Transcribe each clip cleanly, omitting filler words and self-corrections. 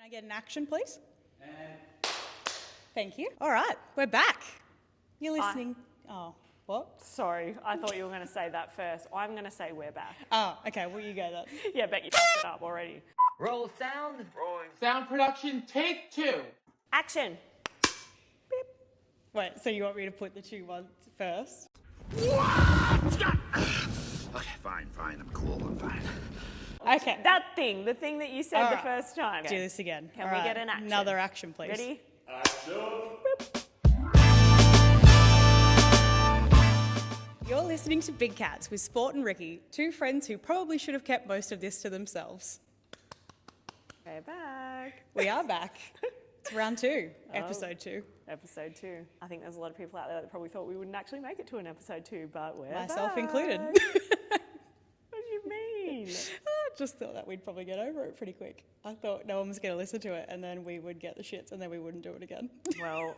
I get an action, please? Thank you. All right, we're back. You're listening. Oh, what? Sorry, I thought you were going to say that first. I'm going to say we're back. Oh, okay, well, you go then. Yeah, bet you fucked it up already. Roll sound. Rolling. Sound production, take 2. Action. Wait, so you want me to put the 2 ones first? Okay, fine, I'm cool, I'm fine. Okay. The thing that you said All the right. first time. Do this again. Can All we right, get an action? Another action, please. Ready? You're listening to Big Cats with Sport and Rikki, 2 friends who probably should have kept most of this to themselves. We're back. We are back. It's round 2, episode 2. Episode 2. I think there's a lot of people out there that probably thought we wouldn't actually make it to an episode 2, but we're Myself back. included. What do you mean? I just thought that we'd probably get over it pretty quick. I thought no one was going to listen to it and then we would get the shits and then we wouldn't do it again. Well,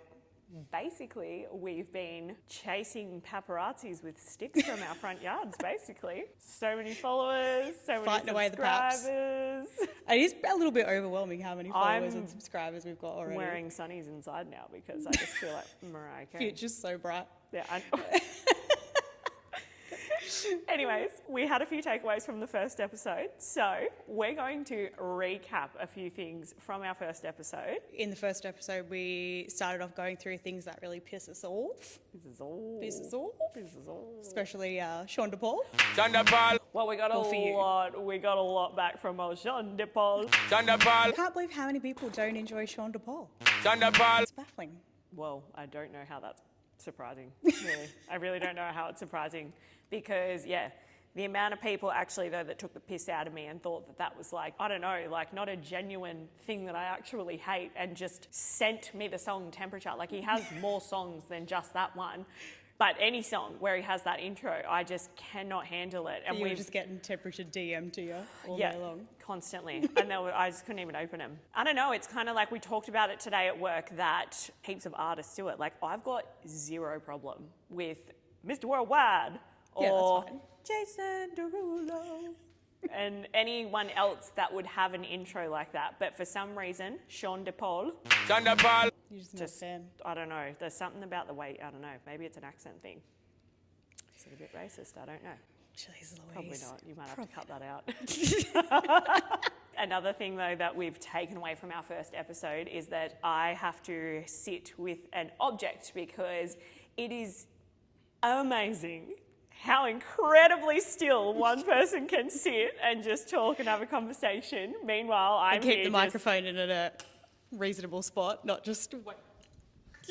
basically, we've been chasing paparazzis with sticks from our front yards, basically. So many followers, so many Fighting away the paps. subscribers. It is a little bit overwhelming how many followers and subscribers we've got already. Wearing sunnies inside now because I just feel like Mariah Carey. Future's so bright. Yeah, I know. Anyways, we had a few takeaways from the first episode, so we're going to recap a few things from our first episode. In the first episode, we started off going through things that really piss us off. This is all. Especially Sean DePaul. Well, we got a lot back from old Sean DePaul. I can't believe how many people don't enjoy Sean DePaul. It's baffling. Well, I don't know how that's surprising, really. I really don't know how it's surprising because, yeah, the amount of people actually, though, that took the piss out of me and thought that that was like, I don't know, like not a genuine thing that I actually hate and just sent me the song Temperature. Like he has more songs than just that one. But any song where he has that intro, I just cannot handle it. And you were just getting Temperature DM to you all day long. Constantly. And I just couldn't even open them. I don't know, it's kind of like we talked about it today at work that heaps of artists do it. Like I've got zero problem with Mr. Worldwide or Jason Derulo and anyone else that would have an intro like that. But for some reason, Sean DePaul. You're just not a fan. I don't know. There's something about the way, I don't know. Maybe it's an accent thing. Is it a bit racist? I don't know. Jeez Louise. Probably not. You might have to cut that out. Another thing, though, that we've taken away from our first episode is that I have to sit with an object because it is amazing how incredibly still one person can sit and just talk and have a conversation. Meanwhile, I'm keep the microphone in a reasonable spot, not just wait.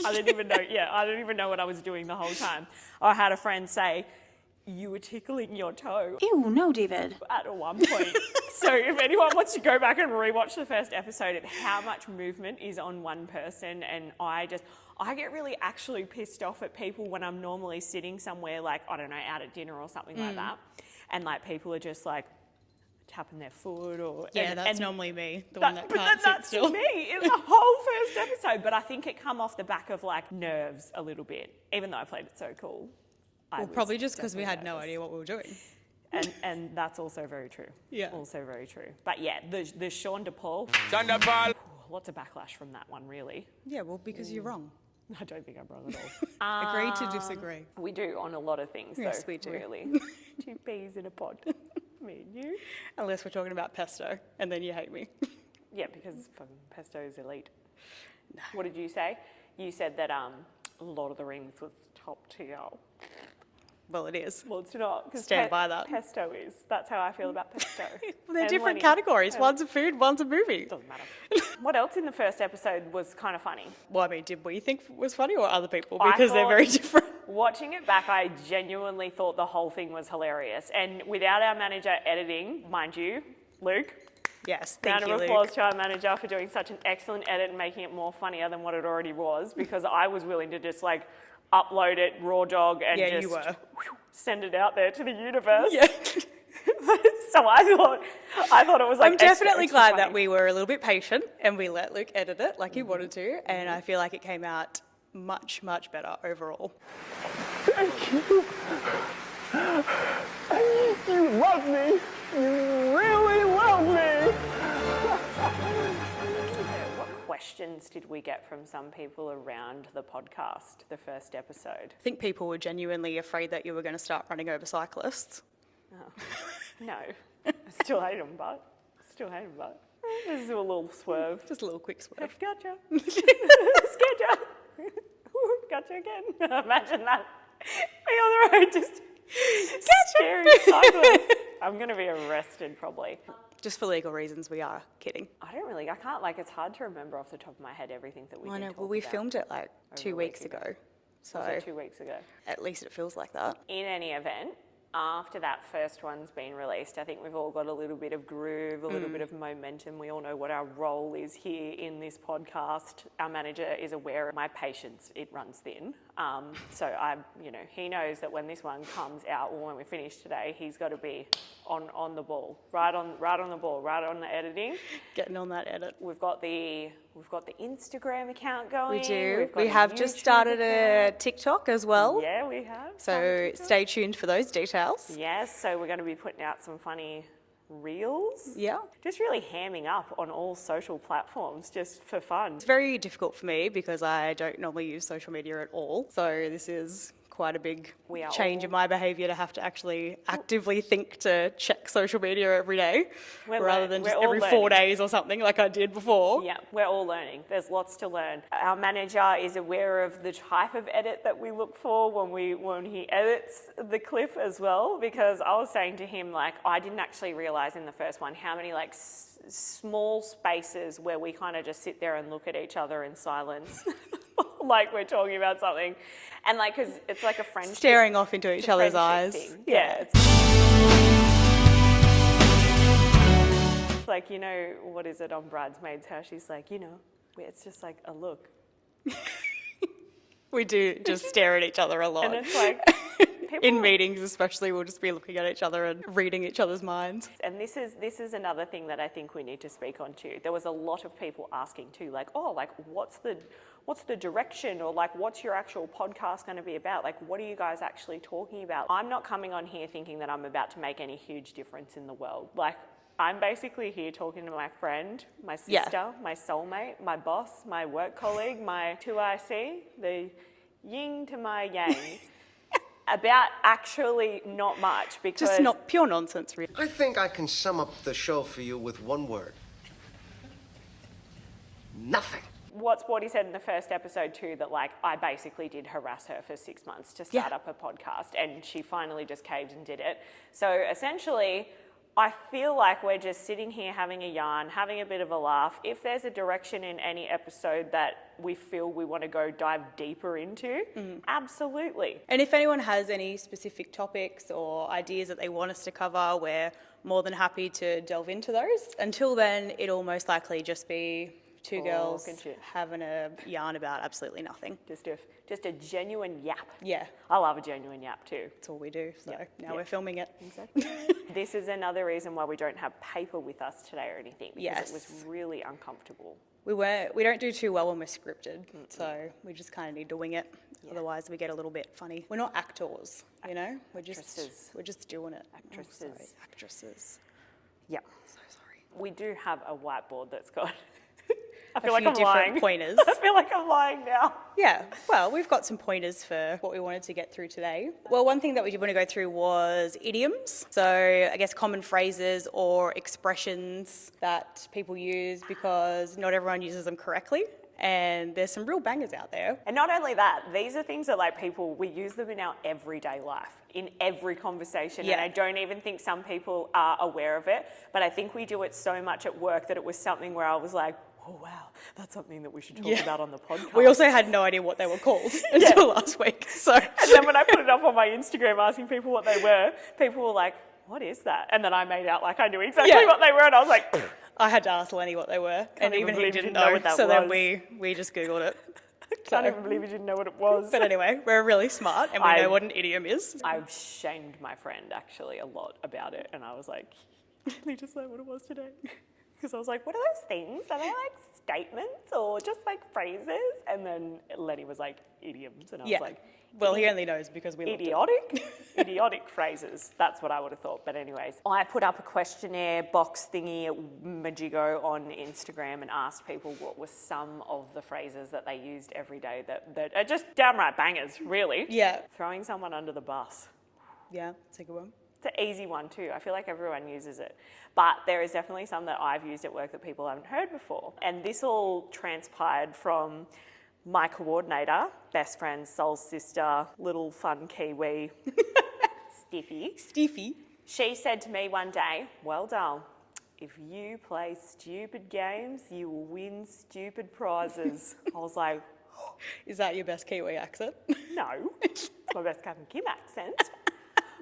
I didn't even know. Yeah, I didn't even know what I was doing the whole time. I had a friend say, "You were tickling your toe." Ew, no, David. At one point. So if anyone wants to go back and rewatch the first episode, at how much movement is on one person, and I get really actually pissed off at people when I'm normally sitting somewhere like, I don't know, out at dinner or something like that, and like people are just like tapping their foot or... Yeah, that's normally me, the one that can't But that's sit still. me in the whole first episode, but I think it come off the back of like nerves a little bit, even though I played it so cool. Well, probably just because we had no idea what we were doing. And that's also very true. Yeah. Also very true. But yeah, the Sean DePaul... Lots of backlash from that one, really. Yeah, well, because you're wrong. I don't think I'm wrong at all. Agree to disagree. We do on a lot of things, Yes, though, we do. really. 2 peas in a pod. Me and you. Unless we're talking about pesto, and then you hate me. Yeah, because fucking pesto is elite. No. What did you say? You said that Lord of the Rings was top tier. Well, it is. Well, it's not. Stand by that. Pesto is. That's how I feel about pesto. Well, they're And different Lenny. categories. One's a food, one's a movie. Doesn't matter. What else in the first episode was kind of funny? Well, I mean, did we think it was funny or other people? I Because they're thought- very different. Watching it back, I genuinely thought the whole thing was hilarious. And without our manager editing, mind you, Luke, Yes, thank round you, of Luke. applause to our manager for doing such an excellent edit and making it more funnier than what it already was, because I was willing to just like upload it raw dog and Yeah, just you were. send it out there to the universe. Yeah. So I thought it was like I'm definitely extra glad funny. that we were a little bit patient and we let Luke edit it like he wanted to, and I feel like it came out much, much better overall. Thank you. You love me. You really love me. questions did we get from some people around the podcast, the first episode? I think people were genuinely afraid that you were going to start running over cyclists. Oh. No, I still hate them, but this is a little swerve. Just a little quick swerve. Gotcha. Scared ya. Gotcha again. Imagine that. Me on the road just scary cyclists. I'm going to be arrested probably. Just for legal reasons, we are kidding. I can't, it's hard to remember off the top of my head everything that we I did know, talk well, we about. filmed it like 2 weeks ago. So Was it 2 weeks ago? at least it feels like that. In any event, after that first one's been released, I think we've all got a little bit of groove, a little bit of momentum. We all know what our role is here in this podcast. Our manager is aware of my patience, it runs thin. So he knows that when this one comes out or when we finish today, he's got to be on the ball, right on the ball, right on the editing. Getting on that edit. We've got the Instagram account going. We do. We've got We a have just YouTube started a account. TikTok as well. Yeah, we have. So stay tuned for those details. Yes, so we're going to be putting out some funny reels. Yeah. Just really hamming up on all social platforms just for fun. It's very difficult for me because I don't normally use social media at all. So this is quite a big We are change in all- my behaviour to have to actually actively think to check social media every day rather than just we're all every 4 learning. days or something like I did before. Yeah, we're all learning. There's lots to learn. Our manager is aware of the type of edit that we look for when he edits the clip as well, because I was saying to him, I didn't actually realise in the first one how many small spaces where we kind of just sit there and look at each other in silence. Like we're talking about something, and because it's like a friendship. Staring off into each other's eyes. Thing. Yeah. It's like, what is it on Bridesmaids? How she's like, it's just like a look. We do just stare at each other a lot. And it's like, in meetings especially, we'll just be looking at each other and reading each other's minds. And this is another thing that I think we need to speak on too. There was a lot of people asking too, what's the direction, or what's your actual podcast going to be about? What are you guys actually talking about? I'm not coming on here thinking that I'm about to make any huge difference in the world. I'm basically here talking to my friend, my sister, my soulmate, my boss, my work colleague, my 2IC, the yin to my yang, about actually not much, because... Just not pure nonsense, really. I think I can sum up the show for you with one word. Nothing. What Sporty said in the first episode too, that I basically did harass her for 6 months to start up a podcast, and she finally just caved and did it. So essentially, I feel like we're just sitting here having a yarn, having a bit of a laugh. If there's a direction in any episode that we feel we want to dive deeper into, absolutely. And if anyone has any specific topics or ideas that they want us to cover, we're more than happy to delve into those. Until then, it'll most likely just be two girls Talking shit. having a yarn about absolutely nothing. Just a genuine yap. Yeah, I love a genuine yap too. that's all we do. So now yeah. we're filming it. Exactly. This is another reason why we don't have paper with us today or anything, because Yes. it was really uncomfortable. We don't do too well when we're scripted, so we just kind of need to wing it. Otherwise, we get a little bit funny. We're not actors, We're just doing it. Actresses. Actresses. Yeah. So sorry. We do have a whiteboard that's got... I A feel like few I'm different lying. pointers. I feel like I'm lying now. Yeah, well, we've got some pointers for what we wanted to get through today. Well, one thing that we did want to go through was idioms. So I guess common phrases or expressions that people use because not everyone uses them correctly. And there's some real bangers out there. And not only that, these are things that we use them in our everyday life, in every conversation. Yeah. And I don't even think some people are aware of it, but I think we do it so much at work that it was something where I was like, oh wow, that's something that we should talk about on the podcast. We also had no idea what they were called until last week. So And then when I put it up on my Instagram asking people what they were, people were like, what is that? And then I made out like I knew exactly what they were, and I was like... I had to ask Lenny what they were, and even he believe you didn't didn't know know. what that So then was. we just Googled it. Can't even believe you didn't know what it was. But anyway, we're really smart and we know what an idiom is. I've shamed my friend actually a lot about it, and I was like, really just like what it was today. Because I was like, what are those things? Are they statements or just like phrases. And then Lenny was like, idioms. And I Yeah. was like, Well, he only knows because we looked idiotic phrases. That's what I would have thought. But anyways, I put up a questionnaire box thingy majigo on Instagram and asked people what were some of the phrases that they used every day that are just downright bangers, really. Yeah. Throwing someone under the bus. Yeah, that's a good one. It's an easy one too. I feel like everyone uses it. But there is definitely some that I've used at work that people haven't heard before. And this all transpired from my coordinator, best friend, soul sister, little fun Kiwi, Stiffy. She said to me one day, well done, if you play stupid games, you will win stupid prizes. I was like, Is that your best Kiwi accent? no, it's my best Captain Kim accent.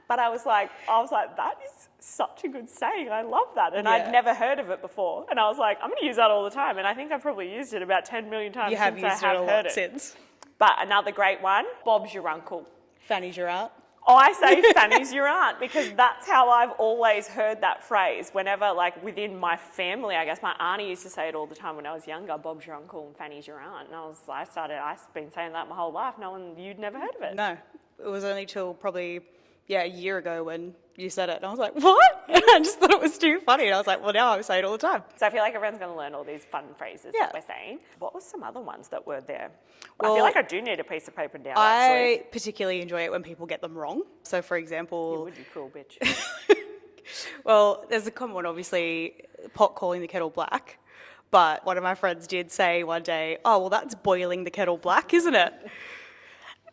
But I was like, that is such a good saying. I love that. And I'd never heard of it before. And I was like, I'm going to use that all the time. And I think I've probably used it about 10 million times You have since used I have it a heard lot it. since. But another great one, Bob's your uncle. Fanny's your aunt. I say Fanny's your aunt because that's how I've always heard that phrase. Whenever, like, within my family, I guess my auntie used to say it all the time when I was younger, Bob's your uncle and Fanny's your aunt. And I've been saying that my whole life. You'd never heard of it. No, it was only till probably, a year ago when you said it. And I was like, what? I just thought it was too funny. And I was like, well, now I say it all the time. So I feel like everyone's going to learn all these fun phrases Yeah. that we're saying. What were some other ones that were there? Well, I feel like I do need a piece of paper now, actually. I particularly enjoy it when people get them wrong. So, for example, Would you cruel bitch? well, there's a common one, obviously, pot calling the kettle black. But one of my friends did say one day, oh, well, that's boiling the kettle black, isn't it?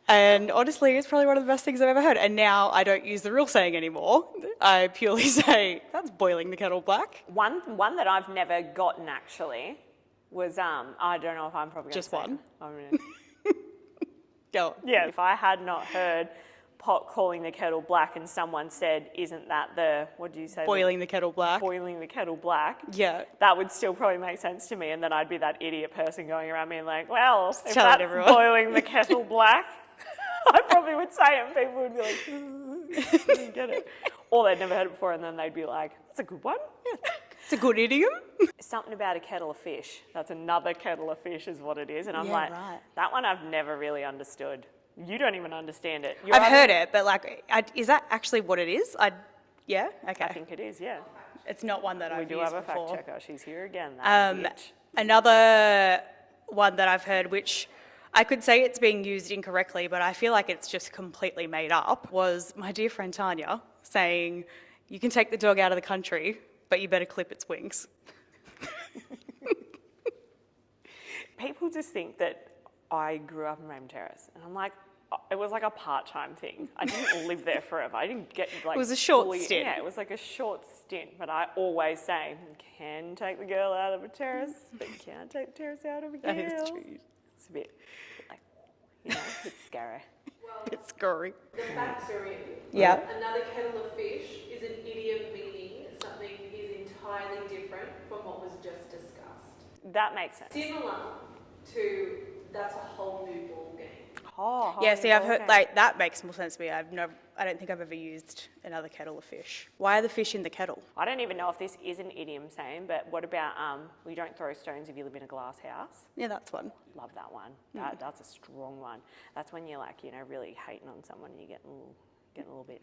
And honestly, it's probably one of the best things I've ever heard. And now I don't use the real saying anymore. I purely say, that's boiling the kettle black. One that I've never gotten, actually, was, I don't know if I'm probably going to Just one? Go on. Yeah, if I had not heard pot calling the kettle black and someone said, isn't that what do you say? Boiling the kettle black. Boiling the kettle black. Yeah. That would still probably make sense to me. And then I'd be that idiot person going around being like, well, if telling that's everyone. boiling the kettle black, I probably would say it and people would be like, didn't get it. Or they'd never heard it before and then they'd be like, that's a good one. Yeah. It's a good idiom. Something about a kettle of fish. That's another kettle of fish is what it is. And I'm Yeah, like, right. that one I've never really understood. You don't even understand it. I've heard it, but like, is that actually what it is? Yeah? Okay. I think it is, yeah. It's not one that We I've do used have a fact before. checker. She's here again. That bitch. Another one that I've heard, which I could say it's being used incorrectly, but I feel like it's just completely made up, was my dear friend Tanya saying, you can take the dog out of the country, but you better clip its wings. People just think that I grew up in Mayhem Terrace, and I'm like, it was like a part-time thing. I didn't live there forever. I didn't get like. It was a short stint. Yeah, it was like a short stint. But I always say, you can take the girl out of a terrace, but you can't take the terrace out of a girl. That is true. It's a bit like, it's scary. It's scary. The facts are in. Yeah. Another kettle of fish is an idiom meaning something is entirely different from what was just discussed. That makes sense. Similar to that's a whole new ball game. Oh, Yeah, see, I've heard, like, that makes more sense to me. I don't think I've ever used another kettle of fish. Why are the fish in the kettle? I don't even know if this is an idiom saying, but what about we don't throw stones if you live in a glass house? Yeah, that's one. Love that one. That's a strong one. That's when you're like, really hating on someone and you're getting a little bit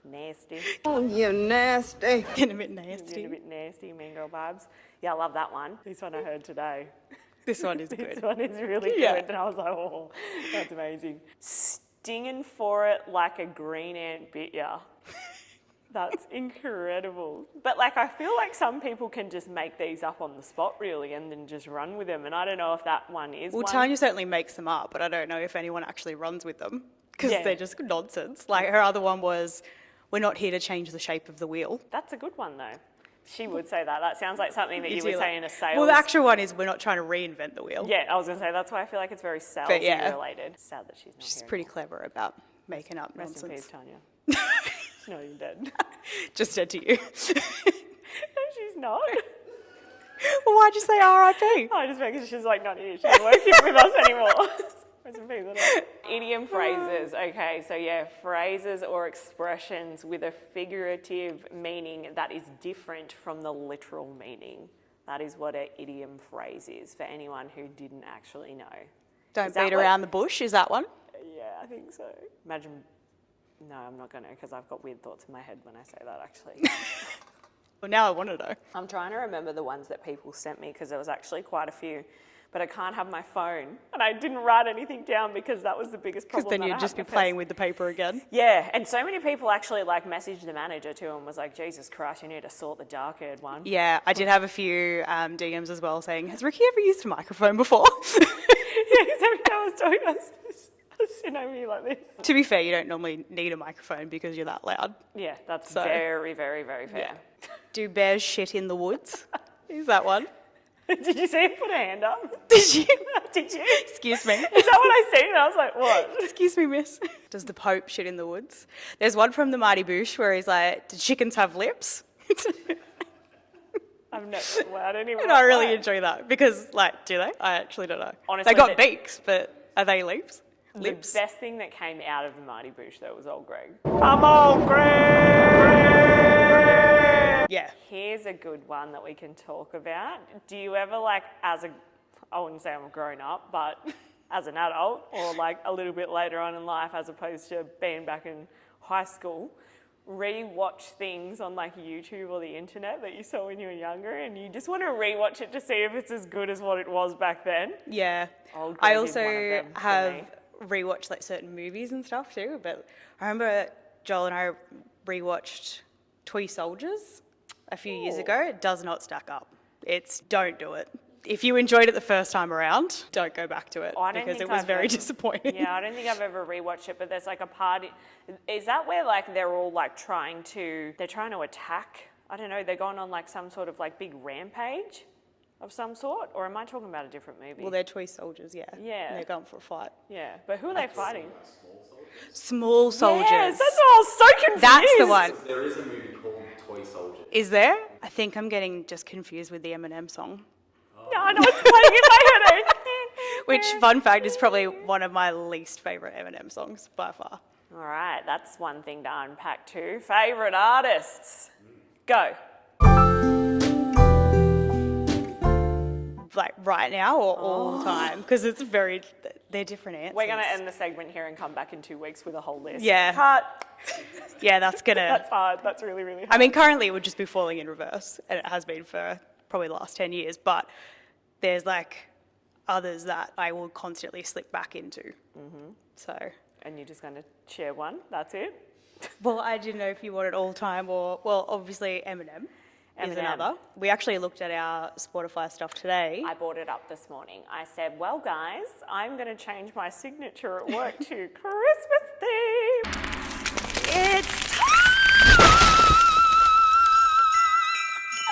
nasty. Oh, you nasty. Getting a bit Getting nasty. a bit nasty, mean girl vibes. Yeah, I love that one. This one I heard today. This one is This good. one is really good. Yeah. And I was like, oh, that's amazing. Stinging for it like a green ant bit ya. That's incredible. But like, I feel like some people can just make these up on the spot really and then just run with them. And I don't know if that one is Well, one. Tanya certainly makes them up, but I don't know if anyone actually runs with them because Yeah. they're just nonsense. Like her other one was, we're not here to change the shape of the wheel. That's a good one though. She would say that. That sounds like something that you would do say in a sales. Well, the actual one is, we're not trying to reinvent the wheel. Yeah, I was going to say, that's why I feel like it's very salesy But yeah. related. Sad that she's not She's here pretty anymore. clever about making up Rest in nonsense. peace, Tanya. She's not even dead. Just said to you. No, she's not. Well, why'd you say R.I.P.? I just because she's like not here. She's not working with us anymore. Rest in peace, I don't know. Idiom phrases. Okay, so yeah, phrases or expressions with a figurative meaning that is different from the literal meaning. That is what an idiom phrase is for anyone who didn't actually know. Don't Is that beat what- around the bush, is that one? Yeah, I think so. Imagine. No, I'm not going to because I've got weird thoughts in my head when I say that actually. Well, now I want to know. I'm trying to remember the ones that people sent me because there was actually quite a few. But I can't have my phone, and I didn't write anything down because that was the biggest problem. Because then that I you'd had just be because- playing with the paper again. Yeah, and so many people actually like messaged the manager too and was like, Jesus Christ, you need to sort the dark-haired one. Yeah, I did have a few DMs as well saying, has Rikki ever used a microphone before? Yeah, because every time I was talking, I was sitting over you like this. To be fair, you don't normally need a microphone because you're that loud. Yeah, that's So- very, very, very fair. Do bears shit in the woods? Is that one? Did you see him put a hand up? Did you? Did you? Excuse me. Is that what I seen? I was like, what? Excuse me, miss. Does the Pope shit in the woods? There's one from the Mighty Boosh where he's like, do chickens have lips? I've never, well, I don't even And I really know. enjoy that because, like, do they? I actually don't know. Honestly, they got the- beaks, but are they lips? The Lips. best thing that came out of the Mighty Boosh though was old Greg. Come on, Greg! Yeah. Here's a good one that we can talk about. Do you ever like, I wouldn't say I'm a grown up, but as an adult or like a little bit later on in life as opposed to being back in high school, re-watch things on like YouTube or the internet that you saw when you were younger and you just want to re-watch it to see if it's as good as what it was back then? Yeah. Old I Greg is one of also them for have me. rewatched like certain movies and stuff too, but I remember Joel and I rewatched Toy Soldiers a few years ago. It does not stack up. Don't do it. If you enjoyed it the first time around, don't go back to it I don't because think it was I've very ever- disappointing. Yeah, I don't think I've ever rewatched it, but there's like a party. Is that where like they're all like trying to attack? I don't know, they're going on like some sort of like big rampage of some sort? Or am I talking about a different movie? Well, they're toy soldiers, yeah. Yeah. And they're going for a fight. yeah, but who are they fighting? Small soldiers. Yes, that's what I was so confused. That's the one. There is a movie called Toy Soldier. Is there? I think I'm getting just confused with the Eminem song. No, I know it's playing in my head. Which, fun fact, is probably one of my least favourite Eminem songs by far. All right, that's one thing to unpack too. Favourite artists? Go. Like right now or all time? Because they're different answers. We're going to end the segment here and come back in 2 weeks with a whole list. Yeah. Cut. Yeah, that's gonna. That's hard. That's really, really hard. I mean, currently it would just be falling in reverse, and it has been for probably the last 10 years. But there's like others that I will constantly slip back into. Mm-hmm. So. And you're just going to share one? That's it? Well, I didn't know if you wanted all time or obviously Eminem is Eminem. another. We actually looked at our Spotify stuff today. I brought it up this morning. I said, well, guys, I'm going to change my signature at work to Christmas theme. It's time!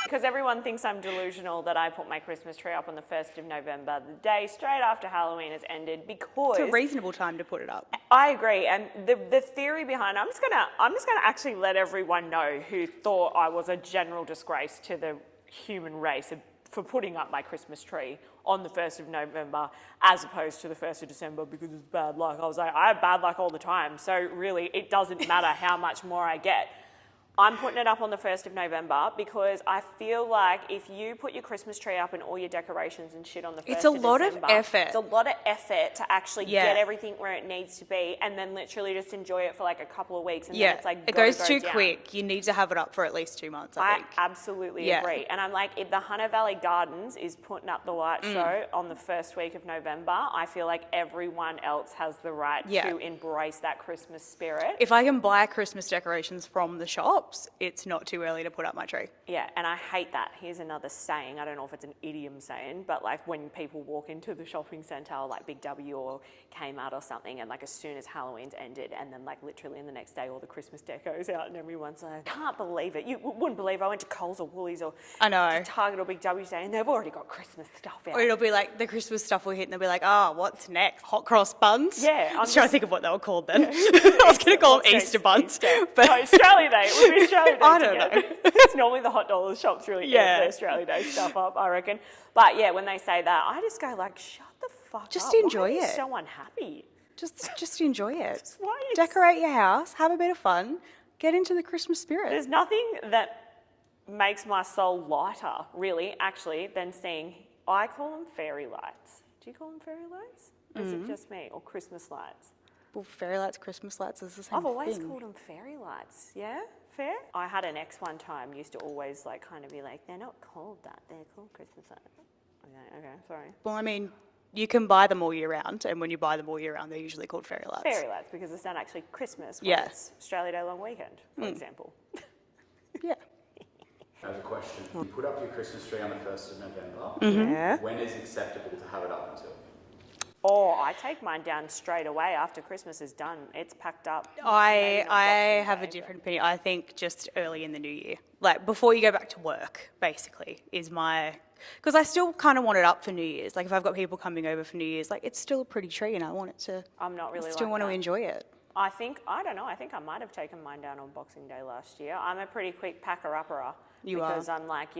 Because everyone thinks I'm delusional that I put my Christmas tree up on the 1st of November, the day straight after Halloween has ended, because... It's a reasonable time to put it up. I agree, and the theory behind I'm just gonna actually let everyone know who thought I was a general disgrace to the human race for putting up my Christmas tree on the 1st of November as opposed to the 1st of December because it's bad luck. I was like, I have bad luck all the time, so really it doesn't matter how much more I get. I'm putting it up on the 1st of November because I feel like if you put your Christmas tree up and all your decorations and shit on the 1st It's a of lot of December, effort. It's a lot of effort to actually Yeah. get everything where it needs to be and then literally just enjoy it for like a couple of weeks and Yeah, then it's like it gotta goes go too down. quick. You need to have it up for at least 2 months, I I think. absolutely Yeah. agree. And I'm like, if the Hunter Valley Gardens is putting up the light Mm. show on the first week of November, I feel like everyone else has the right Yeah. to embrace that Christmas spirit. If I can buy Christmas decorations from the shops, it's not too early to put up my tree. Yeah, and I hate that. Here's another saying. I don't know if it's an idiom saying, but like when people walk into the shopping centre, like Big W or Kmart or something, and like as soon as Halloween's ended, and then like literally in the next day, all the Christmas decos out, and everyone's like, can't believe it. You wouldn't believe I went to Coles or Woolies or I know. to Target or Big W today, and they've already got Christmas stuff out. Or it'll be like the Christmas stuff will hit and they'll be like, oh, what's next? Hot cross buns? Yeah, I'm I'm just trying to just- think of what they were called then. I was going to call them What's Easter next? buns. Easter. But No, Australia Day. It would be Australia Day. I don't together. know. It's normally the hot dollars shops really Yeah. eat the Australia Day stuff up, I reckon. But yeah, when they say that, I just go like, shut the fuck Just up. enjoy Why are you it. so unhappy? just enjoy it. Why are you Decorate your house, have a bit of fun, get into the Christmas spirit. There's nothing that makes my soul lighter, really, actually, than seeing, I call them fairy lights. Do you call them fairy lights? Or is it just me? Or Christmas lights? Well, fairy lights, Christmas lights is the same I've always thing. called them fairy lights. Yeah? Fair? I had an ex one time, used to always like kind of be like, they're not called that, they're called Christmas lights. Okay, sorry. Well, I mean, you can buy them all year round, and when you buy them all year round, they're usually called fairy lights. Fairy lights, because it's not actually Christmas when Yeah. it's Australia Day long weekend, for example. Yeah. I have a question. You put up your Christmas tree on the 1st of November. Yeah. When is acceptable to have it up until? Oh, I take mine down straight away after Christmas is done. It's packed up. Maybe not I Boxing have Day, a different opinion. I think just early in the new year, like before you go back to work, basically, is my, because I still kind of want it up for New Year's. Like if I've got people coming over for New Year's, like it's still a pretty tree and I want it to, I'm not really I still like want to that. enjoy it. I don't know, I think I might have taken mine down on Boxing Day last year. I'm a pretty quick packer-upperer. You are. Because I'm like,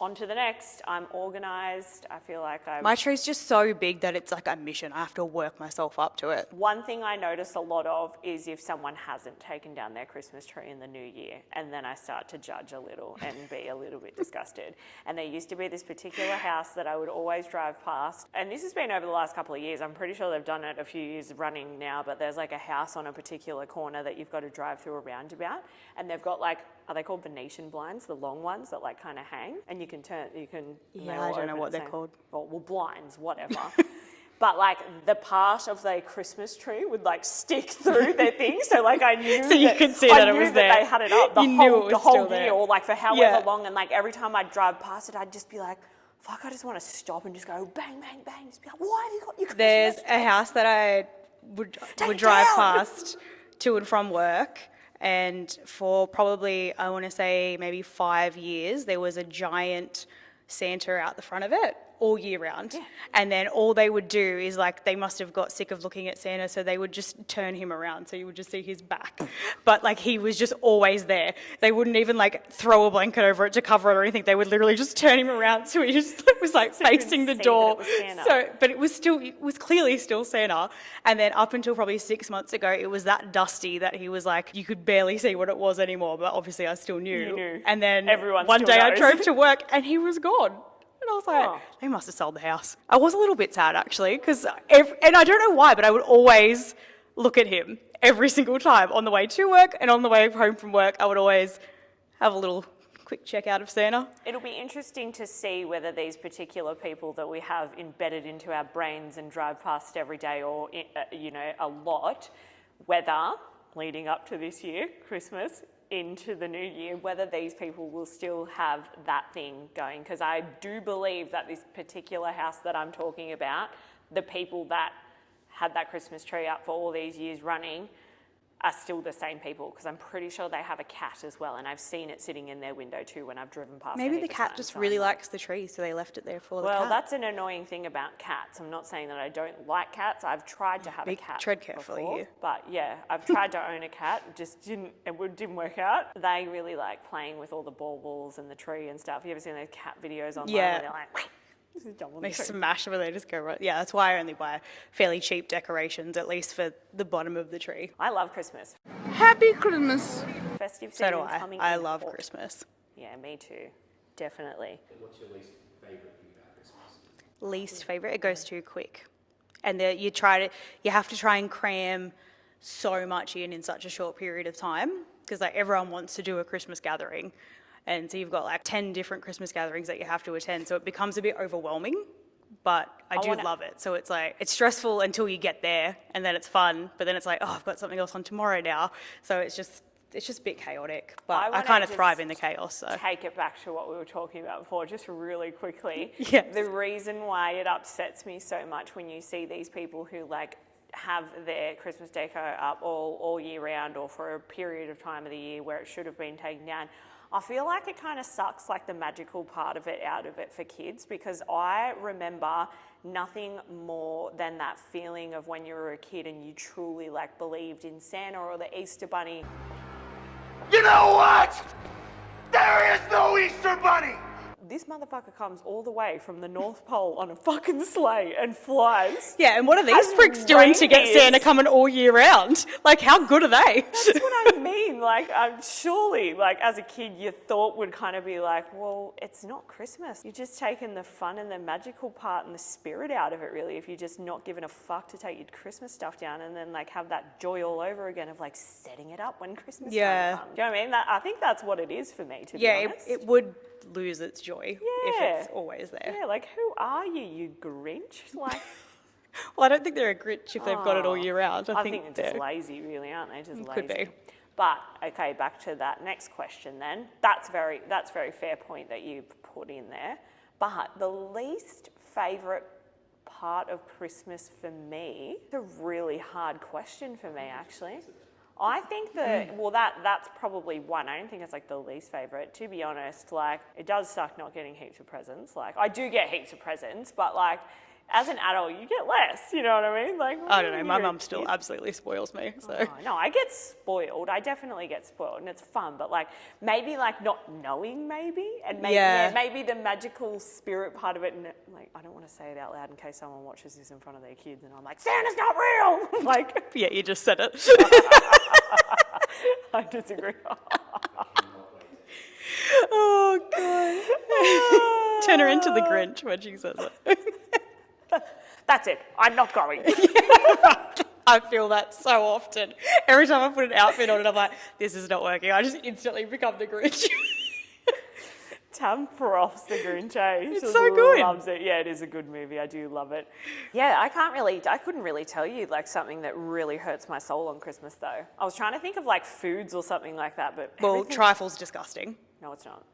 on to the next. I'm organised. I feel like My tree's just so big that it's like a mission. I have to work myself up to it. One thing I notice a lot of is if someone hasn't taken down their Christmas tree in the new year, and then I start to judge a little and be a little bit disgusted. And there used to be this particular house that I would always drive past, and this has been over the last couple of years. I'm pretty sure they've done it a few years running now, but there's like a house on a particular corner that you've got to drive through a roundabout, and they've got like, are they called Venetian blinds, the long ones that like kind of hang, and you can Yeah, I don't know what they're called. Well, blinds, whatever. But like the part of their Christmas tree would like stick through their thing, so like I knew So you could see that it was there. They had it up the You knew it was the whole still year, there. or like for however Yeah. long. And like every time I'd drive past it, I'd just be like, "Fuck! I just want to stop and just go bang, bang, bang." Just be like, "Why have you got your Christmas There's tree?" a house that I would it drive down. past to and from work, and for probably, I want to say maybe 5 years, there was a giant Santa out the front of it all year round. Yeah. And then all they would do is like, they must have got sick of looking at Santa, so they would just turn him around, so you would just see his back. But like, he was just always there. They wouldn't even like throw a blanket over it to cover it or anything. They would literally just turn him around, so he just was like So you couldn't facing the see that door. it was Santa. So, but it was clearly still Santa. And then up until probably 6 months ago, it was that dusty that he was like, you could barely see what it was anymore, but obviously I still knew. You knew. And then Everyone one still day I knows. drove to work and he was gone. And I was like, Oh. they must have sold the house. I was a little bit sad actually, because, and I don't know why, but I would always look at him every single time on the way to work and on the way home from work. I would always have a little quick check out of Santa. It'll be interesting to see whether these particular people that we have embedded into our brains and drive past every day, or a lot, whether leading up to this year, Christmas, into the new year, whether these people will still have that thing going. Because I do believe that this particular house that I'm talking about, the people that had that Christmas tree up for all these years running, are still the same people, because I'm pretty sure they have a cat as well, and I've seen it sitting in their window too when I've driven past. Maybe a the heap of cat times, just so really I'm like, likes the tree, so they left it there for the well, cat. that's an annoying thing about cats. I'm not saying that I don't like cats. I've tried to have a cat tread carefully before, here. but yeah, I've tried to own a cat. It didn't work out. They really like playing with all the baubles and the tree and stuff. You ever seen those cat videos online Yeah. where they're like, jump on They the tree? smash them and they just go right. Yeah, that's why I only buy fairly cheap decorations, at least for the bottom of the tree. I love Christmas. Happy Christmas. Festive So season do I. coming I in love hot. Christmas. Yeah, me too. Definitely. What's your least favourite thing about Christmas? Least favorite, it goes too quick, and you have to try and cram so much in such a short period of time, because like everyone wants to do a Christmas gathering, and so you've got like 10 different Christmas gatherings that you have to attend, so it becomes a bit overwhelming. But I do love it. So it's like, it's stressful until you get there, and then it's fun, but then it's like, oh, I've got something else on tomorrow now. So it's just a bit chaotic, but I wanna kind of just thrive in the chaos. So take it back to what we were talking about before, just really quickly. Yes. The reason why it upsets me so much when you see these people who like have their Christmas deco up all year round, or for a period of time of the year where it should have been taken down, I feel like it kind of sucks like the magical part of it out of it for kids, because I remember nothing more than that feeling of when you were a kid and you truly like believed in Santa or the Easter Bunny. You know what? There is no Easter Bunny! this motherfucker comes all the way from the North Pole on a fucking sleigh and flies. Yeah, and what are these Has pricks doing to get reindeers. Santa coming all year round? Like, how good are they? That's what I mean. Like, surely, like, as a kid, your thought would kind of be like, well, it's not Christmas. You're just taking the fun and the magical part and the spirit out of it, really, if you're just not giving a fuck to take your Christmas stuff down and then, like, have that joy all over again of, like, setting it up when Christmas Yeah. time comes. Do you know what I mean? I think that's what it is for me, to be Yeah, honest. it would lose its joy Yeah. if it's always there. Yeah, like, who are you, you Grinch? Like, Well, I don't think they're a Grinch if they've got it all year round. I think they're just they're- lazy, really, aren't they? Just lazy. Could be. But okay, back to that next question then. That's very fair point that you put in there. But the least favourite part of Christmas for me, it's a really hard question for me actually. I think that, well, that's probably one. I don't think it's like the least favourite. To be honest, like, it does suck not getting heaps of presents. Like, I do get heaps of presents, but like, as an adult, you get less, you know what I mean? Like, I don't know, my you're a mum still kid. absolutely spoils me, so. Oh, no, I get spoiled. I definitely get spoiled, and it's fun. But like, maybe like not knowing, maybe, and maybe Yeah. maybe the magical spirit part of it. And like, I don't want to say it out loud in case someone watches this in front of their kids, and I'm like, Santa's not real. Like, Yeah, you just said it. I disagree. Oh, God. Turn her into the Grinch when she says it. That's it. I'm not going. I feel that so often. Every time I put an outfit on and I'm like, this is not working, I just instantly become the Grinch. Tam Froth's the Grinch, eh? It's She so good. Loves it. Yeah, it is a good movie. I do love it. Yeah, I couldn't really tell you like something that really hurts my soul on Christmas though. I was trying to think of like foods or something like that, but Well, everything- trifle's disgusting. No, it's not.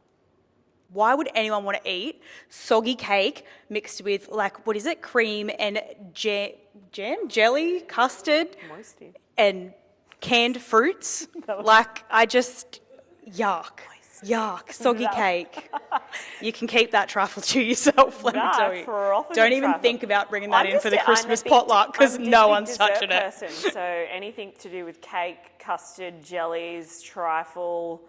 Why would anyone want to eat soggy cake mixed with, like, what is it, cream and jam, jelly, custard, Moisty. and canned fruits? Like, I just, yuck. Yuck, soggy cake. You can keep that trifle to yourself, let me Nah, tell you. froth is Don't a even trifle. think about bringing that I'm in for the just a- I'm a Christmas big- potluck because I'm just no a big one's dessert touching it. person, so anything to do with cake, custard, jellies, trifle,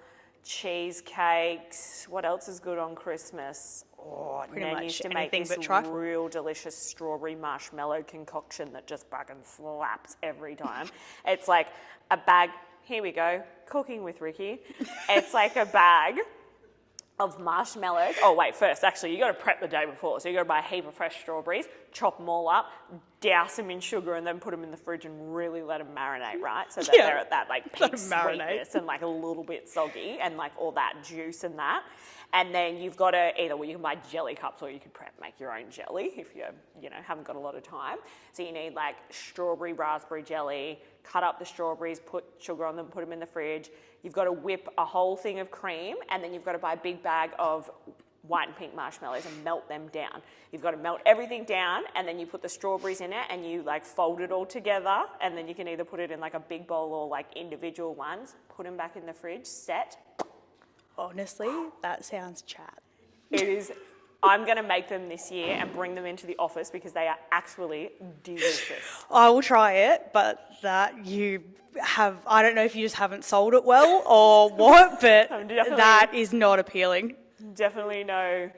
cheesecakes. What else is good on Christmas? Oh, Pretty Nan much used to make anything this but trifle. real delicious strawberry marshmallow concoction that just fucking slaps every time. It's like a bag. Here we go, cooking with Rikki. It's like a bag of marshmallows. Oh wait, first actually you got to prep the day before. So you got to buy a heap of fresh strawberries, chop them all up, douse them in sugar, and then put them in the fridge and really let them marinate, right? So that Yeah. they're at that like Let peak 'em marinate. sweetness and like a little bit soggy and like all that juice and that. And then you've got to either, well, you can buy jelly cups or you could make your own jelly if you haven't got a lot of time. So you need like strawberry, raspberry jelly, cut up the strawberries, put sugar on them, put them in the fridge. You've got to whip a whole thing of cream, and then you've got to buy a big bag of white and pink marshmallows and melt them down. You've got to melt everything down, and then you put the strawberries in it and you like fold it all together, and then you can either put it in like a big bowl or like individual ones, put them back in the fridge, set. Honestly, that sounds chat. It is. I'm going to make them this year and bring them into the office because they are actually delicious. I will try it, but that you have, I don't know if you just haven't sold it well or what, but I'm definitely- that is not appealing. Definitely no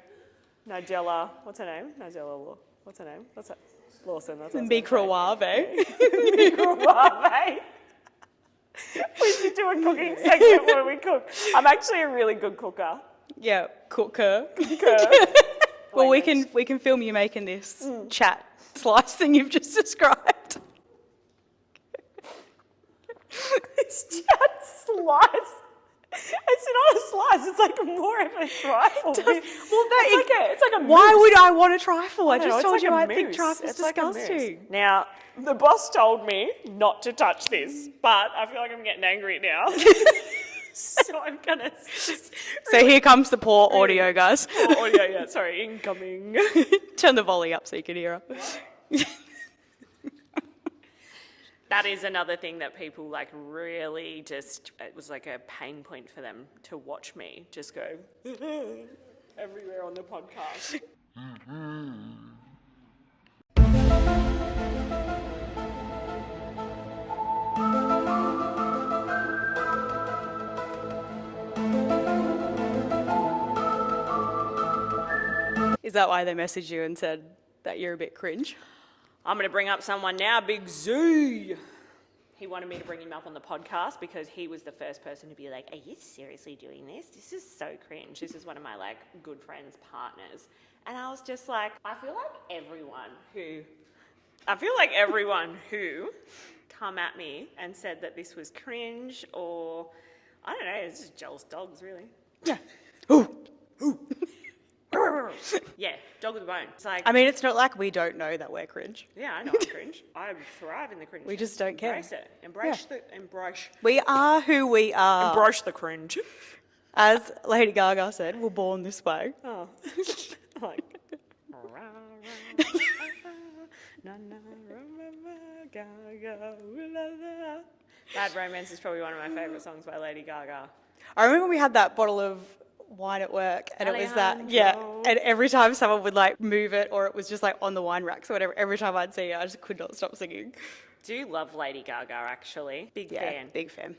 Nigella. What's her name? Nigella. What's her name? What's that? Lawson. That's what I was gonna say. Microwave. Microwave. We should do a cooking segment where we cook. I'm actually a really good cooker. Yeah, cooker. Well, we can film you making this chat slice thing you've just described. This chat slice. It's not a slice. It's like more of a trifle. It's like a mousse. Why would I want a trifle? I don't know, just it's told like you a I think mousse. trifle's It's like a mousse. disgusting. Now, the boss told me not to touch this, but I feel like I'm getting angry now. So I'm gonna just So here comes the poor audio, guys. audio. Yeah, sorry, incoming. Turn the volley up so you can hear her. That is another thing that people like really just, it was like a pain point for them to watch me just go everywhere on the podcast. that why they messaged you and said that you're a bit cringe? I'm going to bring up someone now, Big Z. He wanted me to bring him up on the podcast because he was the first person to be like, are you seriously doing this? This is so cringe. This is one of my like good friends' partners. And I was just like, I feel like everyone who come at me and said that this was cringe or, I don't know, it's just jealous dogs really. Yeah. Ooh. Yeah, dog with a bone. It's like, I mean, it's not like we don't know that we're cringe. yeah, I know I'm cringe. I thrive in the cringe. We just don't care. Embrace it. Embrace We are who we are. Embrace the cringe. As Lady Gaga said, we're born this way. Oh. Like, Bad Romance is probably one of my favourite songs by Lady Gaga. I remember we had that bottle of wine at work and it was that, yeah, and every time someone would like move it or it was just like on the wine racks or whatever, every time I'd see it, I just could not stop singing. Do love Lady Gaga, actually. Big Yeah, fan. big fan.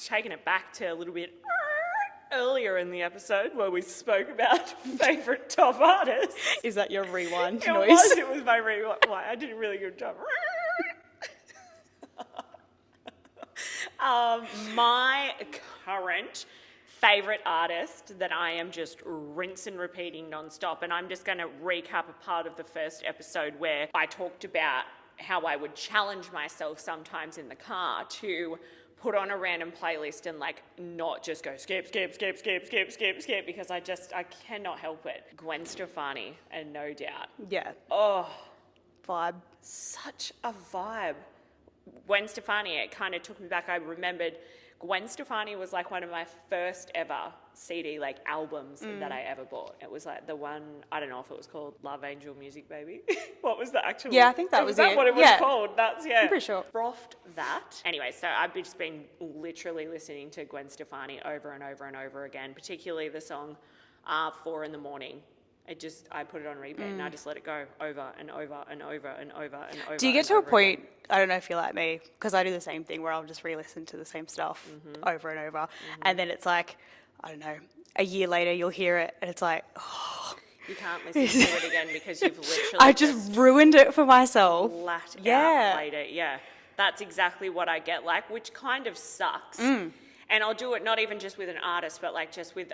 Taking it back to a little bit earlier in the episode where we spoke about favourite top artists. Is that your rewind It noise? it was my rewind. I did a really good job. My current favourite artist that I am just rinse and repeating non-stop, and I'm just going to recap a part of the first episode where I talked about how I would challenge myself sometimes in the car to put on a random playlist and like not just go skip because I cannot help it. Gwen Stefani and No Doubt. Yeah. Oh, Vibe. such a vibe. Gwen Stefani, it kind of took me back. I remembered Gwen Stefani was like one of my first ever CD like albums that I ever bought. It was like the one, I don't know if it was called Love Angel Music Baby. What was the actual? Yeah, I think that was that it. what it was Yeah. called? That's, yeah. I'm pretty sure. Frothed that. Anyway, so I've just been literally listening to Gwen Stefani over and over and over again, particularly the song 4 in the Morning. I put it on repeat and I just let it go over and over and over and over and over. Do you get and to a over point, again. I don't know if you're like me, because I do the same thing where I'll just re-listen to the same stuff over and over. And then it's like, I don't know, a year later you'll hear it and it's like, oh, You can't listen to it again because you've literally I just ruined it for myself. flat Yeah. out later. Yeah, that's exactly what I get like, which kind of sucks. And I'll do it not even just with an artist, but like just with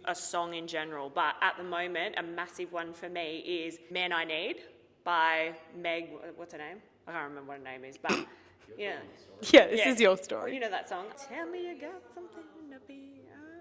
a song in general. But at the moment, a massive one for me is "Man I Need" by Meg. What's her name? I can't remember what her name is, but yeah. Yeah, this is your story. You know that song? Tell me you got something to be.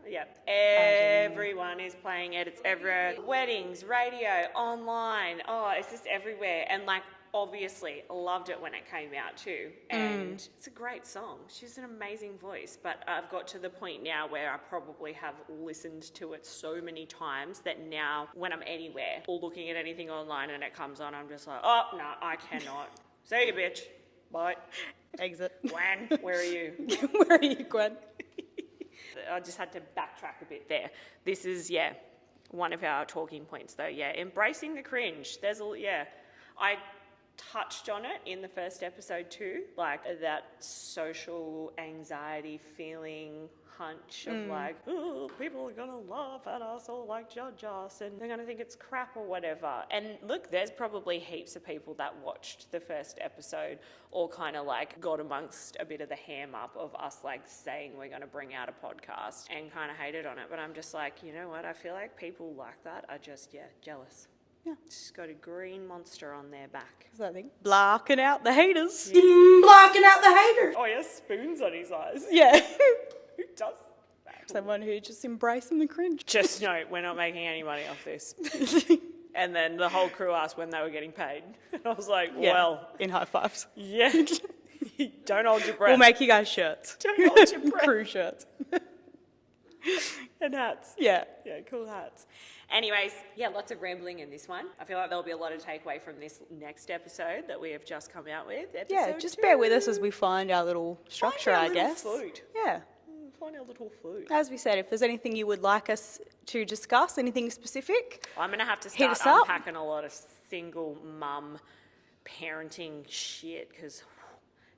Yeah, everyone is playing it. It's everywhere. Weddings, radio, online. Oh, it's just everywhere. And like, obviously, loved it when it came out too. And it's a great song. She's an amazing voice. But I've got to the point now where I probably have listened to it so many times that now when I'm anywhere or looking at anything online and it comes on, I'm just like, oh, no, I cannot. See you, bitch. Bye. Exit. Gwen, where are you? Where are you, Gwen? I just had to backtrack a bit there. This is, one of our talking points though. Yeah, embracing the cringe. I touched on it in the first episode too, like that social anxiety feeling hunch of like, oh, people are gonna laugh at us or like judge us and they're gonna think it's crap or whatever. And look, there's probably heaps of people that watched the first episode or kind of like got amongst a bit of the ham up of us like saying we're gonna bring out a podcast and kind of hated on it. But I'm just like, you know what? I feel like people like that are just, jealous. Yeah. Just got a green monster on their back. What's that thing? Blocking out the haters. Blocking out the haters. Oh, he has spoons on his eyes. Yeah. Who does that? Someone who just embracing the cringe. Just note, we're not making any money off this. And then the whole crew asked when they were getting paid. And I was like, well, in high fives. yeah. Don't hold your breath. We'll make you guys shirts. Don't hold your breath. Crew shirts. And hats. Yeah. Yeah, cool hats. Anyways, lots of rambling in this one. I feel like there'll be a lot of takeaway from this next episode that we have just come out with. Yeah, just bear with us as we find our little structure, I guess. Food. Yeah. Find our little food. As we said, if there's anything you would like us to discuss, anything specific, I'm going to have to hit start us up. unpacking a lot of single mum parenting shit because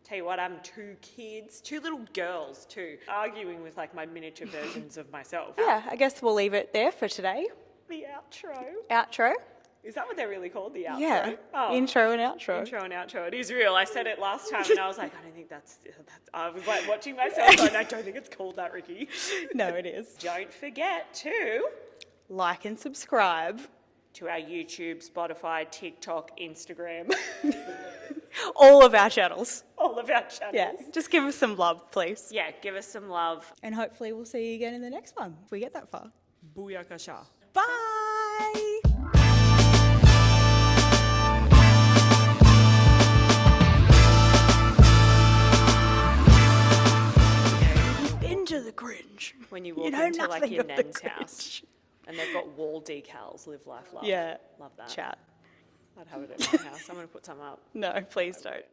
tell you what, I'm 2 kids, 2 little girls too, arguing with like my miniature versions of myself. yeah, I guess we'll leave it there for today. The outro. Outro? Is that what they're really called? The outro? Yeah. Oh. Intro and outro. Intro and outro. It is real. I said it last time and I was like, I don't think that's I was like watching myself going, I don't think it's called that, Rikki. No, it is. Don't forget to Like and subscribe. to our YouTube, Spotify, TikTok, Instagram, All of our channels. all of our channels. Yeah. Just give us some love, please. Yeah, give us some love. And hopefully we'll see you again in the next one if we get that far. Booyakasha. Bye. Into the cringe. When you walk know into like nothing your of the nan's cringe. house and they've got wall decals, live, life, love. Yeah. Love that. Chat. I'd have it at my house. I'm going to put some up. No, please don't.